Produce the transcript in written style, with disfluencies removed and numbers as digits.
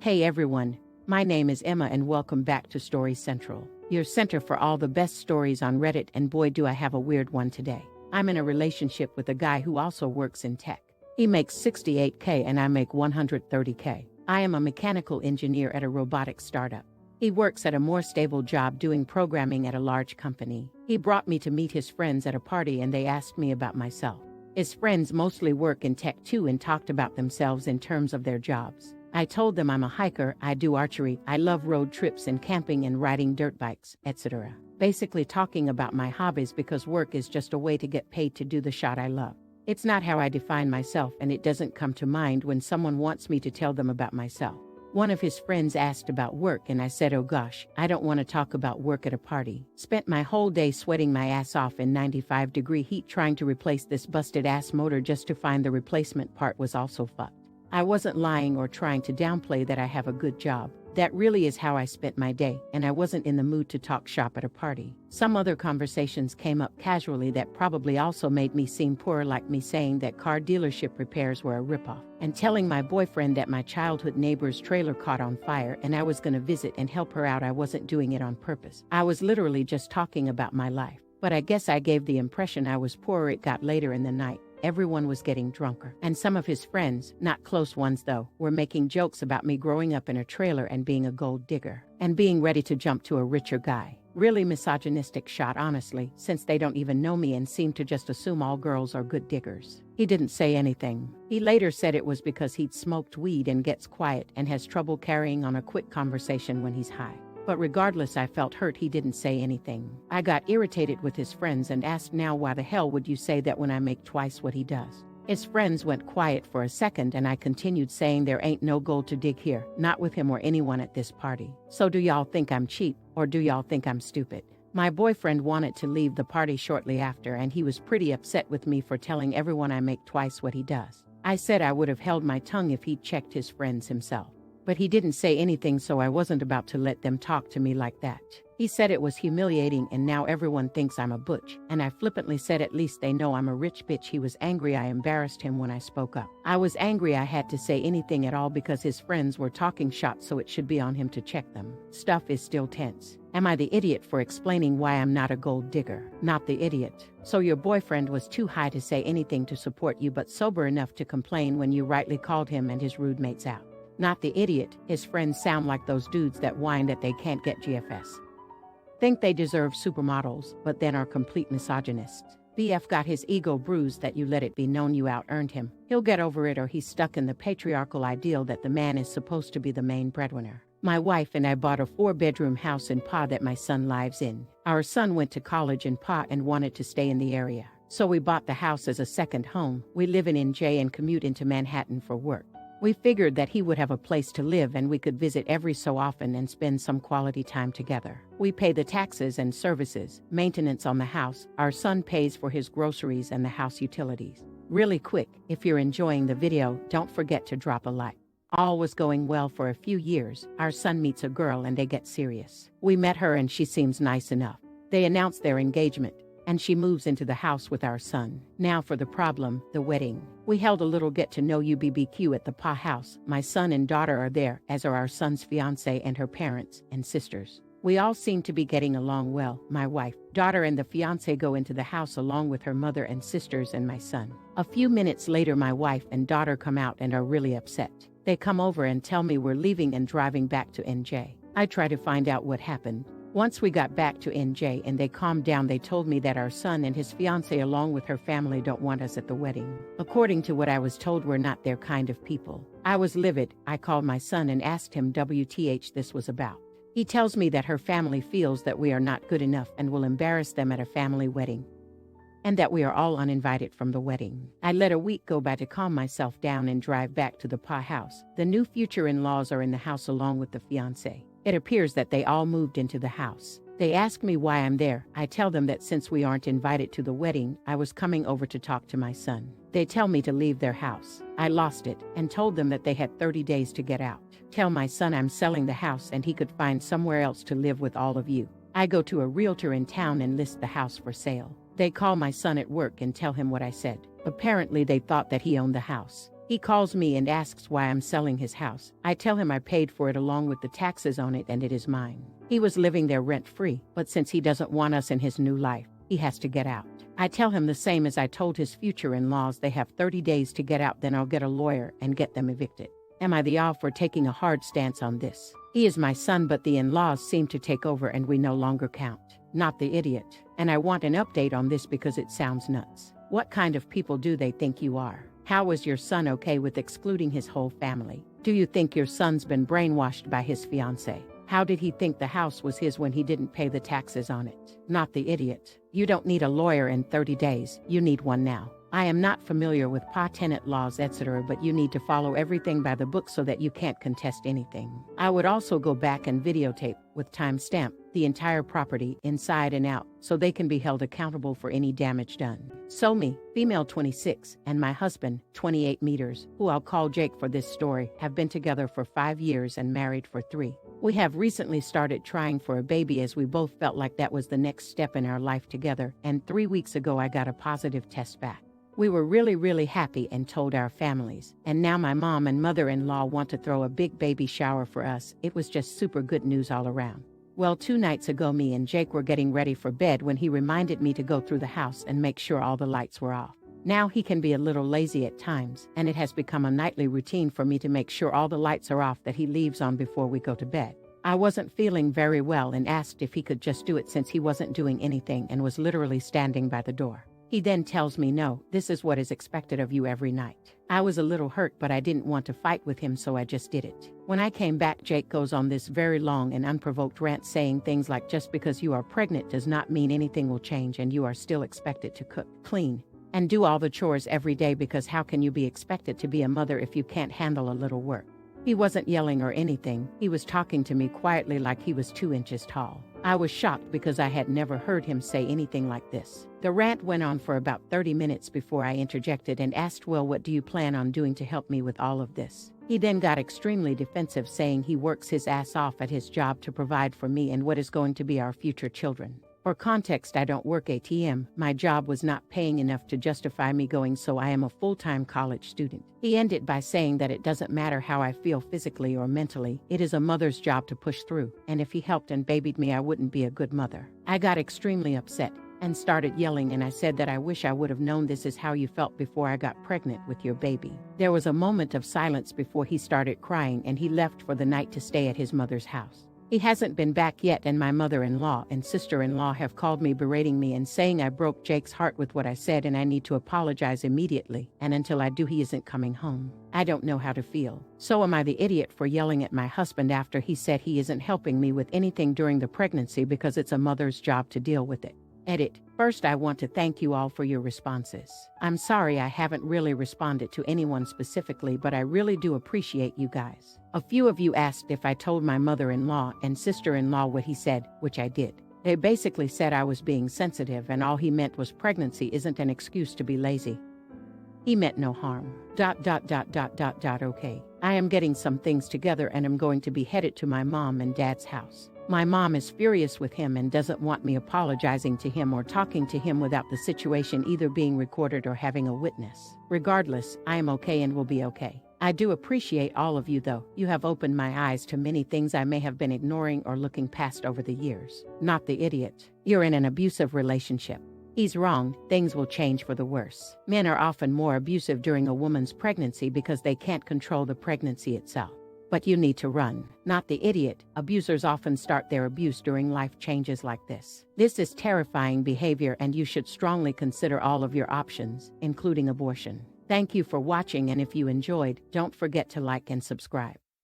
Hey everyone, my name is Emma and welcome back to Story Central, your center for all the best stories on Reddit, and boy do I have a weird one today. I'm in a relationship with a guy who also works in tech. He makes $68K and I make $130K. I am a mechanical engineer at a robotics startup. He works at a more stable job doing programming at a large company. He brought me to meet his friends at a party and they asked me about myself. His friends mostly work in tech too and talked about themselves in terms of their jobs. I told them I'm a hiker, I do archery, I love road trips and camping and riding dirt bikes, etc. Basically talking about my hobbies because work is just a way to get paid to do the shot I love. It's not how I define myself and it doesn't come to mind when someone wants me to tell them about myself. One of his friends asked about work and I said, oh gosh, I don't want to talk about work at a party. Spent my whole day sweating my ass off in 95-degree heat trying to replace this busted ass motor just to find the replacement part was also fucked. I wasn't lying or trying to downplay that I have a good job. That really is how I spent my day, and I wasn't in the mood to talk shop at a party. Some other conversations came up casually that probably also made me seem poor, like me saying that car dealership repairs were a ripoff, and telling my boyfriend that my childhood neighbor's trailer caught on fire and I was gonna visit and help her out. I wasn't doing it on purpose. I was literally just talking about my life. But I guess I gave the impression I was poor. It got later in the night. Everyone was getting drunker, and some of his friends, not close ones though, were making jokes about me growing up in a trailer and being a gold digger, and being ready to jump to a richer guy. Really misogynistic shot, honestly, since they don't even know me and seem to just assume all girls are good diggers. He didn't say anything. He later said it was because he'd smoked weed and gets quiet and has trouble carrying on a quick conversation when he's high. But regardless, I felt hurt he didn't say anything. I got irritated with his friends and asked, now why the hell would you say that when I make twice what he does? His friends went quiet for a second and I continued saying there ain't no gold to dig here, not with him or anyone at this party. So do y'all think I'm cheap, or do y'all think I'm stupid? My boyfriend wanted to leave the party shortly after and he was pretty upset with me for telling everyone I make twice what he does. I said I would have held my tongue if he'd checked his friends himself. But he didn't say anything, so I wasn't about to let them talk to me like that. He said it was humiliating and now everyone thinks I'm a butch, and I flippantly said at least they know I'm a rich bitch. He was angry I embarrassed him when I spoke up. I was angry I had to say anything at all because his friends were talking shop, so it should be on him to check them. Stuff is still tense. Am I the idiot for explaining why I'm not a gold digger? Not the idiot. So your boyfriend was too high to say anything to support you but sober enough to complain when you rightly called him and his rude mates out. Not the idiot. His friends sound like those dudes that whine that they can't get GFS. Think they deserve supermodels, but then are complete misogynists. BF got his ego bruised that you let it be known you out-earned him. He'll get over it, or he's stuck in the patriarchal ideal that the man is supposed to be the main breadwinner. My wife and I bought a 4-bedroom house in Pa that my son lives in. Our son went to college in Pa and wanted to stay in the area. So we bought the house as a second home. We live in NJ and commute into Manhattan for work. We figured that he would have a place to live and we could visit every so often and spend some quality time together. We pay the taxes and services, maintenance on the house. Our son pays for his groceries and the house utilities. Really quick, if you're enjoying the video, don't forget to drop a like. All was going well for a few years. Our son meets a girl and they get serious. We met her and she seems nice enough. They announce their engagement, and she moves into the house with our son. Now for the problem, the wedding. We held a little get-to-know-you BBQ at the Pa house. My son and daughter are there, as are our son's fiancé and her parents and sisters. We all seem to be getting along well. My wife, daughter, and the fiancé go into the house along with her mother and sisters and my son. A few minutes later, my wife and daughter come out and are really upset. They come over and tell me we're leaving and driving back to NJ. I try to find out what happened. Once we got back to NJ and they calmed down, they told me that our son and his fiancé along with her family don't want us at the wedding. According to what I was told, we're not their kind of people. I was livid. I called my son and asked him WTH this was about. He tells me that her family feels that we are not good enough and will embarrass them at a family wedding, and that we are all uninvited from the wedding. I let a week go by to calm myself down and drive back to the Pa house. The new future in-laws are in the house along with the fiancé. It appears that they all moved into the house. They ask me why I'm there. I tell them that since we aren't invited to the wedding, I was coming over to talk to my son. They tell me to leave their house. I lost it and told them that they had 30 days to get out. Tell my son I'm selling the house and he could find somewhere else to live with all of you. I go to a realtor in town and list the house for sale. They call my son at work and tell him what I said. Apparently they thought that he owned the house. He calls me and asks why I'm selling his house. I tell him I paid for it along with the taxes on it and it is mine. He was living there rent-free, but since he doesn't want us in his new life, he has to get out. I tell him the same as I told his future in-laws. They have 30 days to get out, then I'll get a lawyer and get them evicted. Am I the off for taking a hard stance on this? He is my son, but the in-laws seem to take over and we no longer count. Not the idiot. And I want an update on this because it sounds nuts. What kind of people do they think you are? How was your son okay with excluding his whole family? Do you think your son's been brainwashed by his fiancée? How did he think the house was his when he didn't pay the taxes on it? Not the idiot. You don't need a lawyer in 30 days. You need one now. I am not familiar with patented laws, etc., but you need to follow everything by the book so that you can't contest anything. I would also go back and videotape, with timestamp, the entire property inside and out so they can be held accountable for any damage done. So me, female 26, and my husband, 28 meters, who I'll call Jake for this story, have been together for 5 years and married for 3. We have recently started trying for a baby as we both felt like that was the next step in our life together, and 3 weeks ago I got a positive test back. We were really happy and told our families, and now my mom and mother-in-law want to throw a big baby shower for us. It was just super good news all around. Well, 2 nights ago me and Jake were getting ready for bed when he reminded me to go through the house and make sure all the lights were off. Now he can be a little lazy at times, and it has become a nightly routine for me to make sure all the lights are off that he leaves on before we go to bed. I wasn't feeling very well and asked if he could just do it since he wasn't doing anything and was literally standing by the door. He then tells me, no, this is what is expected of you every night. I was a little hurt, but I didn't want to fight with him, so I just did it. When I came back, Jake goes on this very long and unprovoked rant saying things like just because you are pregnant does not mean anything will change and you are still expected to cook, clean, and do all the chores every day because how can you be expected to be a mother if you can't handle a little work? He wasn't yelling or anything. He was talking to me quietly like he was 2 inches tall. I was shocked because I had never heard him say anything like this. The rant went on for about 30 minutes before I interjected and asked, well, what do you plan on doing to help me with all of this? He then got extremely defensive, saying he works his ass off at his job to provide for me and what is going to be our future children. For context, I don't work ATM. My job was not paying enough to justify me going, so I am a full-time college student. He ended by saying that it doesn't matter how I feel physically or mentally, it is a mother's job to push through, and if he helped and babied me, I wouldn't be a good mother. I got extremely upset and started yelling, and I said that I wish I would have known this is how you felt before I got pregnant with your baby. There was a moment of silence before he started crying, and he left for the night to stay at his mother's house. He hasn't been back yet, and my mother-in-law and sister-in-law have called me berating me and saying I broke Jake's heart with what I said and I need to apologize immediately, and until I do he isn't coming home. I don't know how to feel. So am I the idiot for yelling at my husband after he said he isn't helping me with anything during the pregnancy because it's a mother's job to deal with it? Edit. First, I want to thank you all for your responses. I'm sorry I haven't really responded to anyone specifically, but I really do appreciate you guys. A few of you asked if I told my mother-in-law and sister-in-law what he said, which I did. They basically said I was being sensitive and all he meant was pregnancy isn't an excuse to be lazy. He meant no harm. Okay. I am getting some things together and I'm going to be headed to my mom and dad's house. My mom is furious with him and doesn't want me apologizing to him or talking to him without the situation either being recorded or having a witness. Regardless, I am okay and will be okay. I do appreciate all of you though. You have opened my eyes to many things I may have been ignoring or looking past over the years. Not the idiot. You're in an abusive relationship. He's wrong. Things will change for the worse. Men are often more abusive during a woman's pregnancy because they can't control the pregnancy itself. But you need to run. Not the idiot. Abusers often start their abuse during life changes like this. This is terrifying behavior and you should strongly consider all of your options, including abortion. Thank you for watching, and if you enjoyed, don't forget to like and subscribe.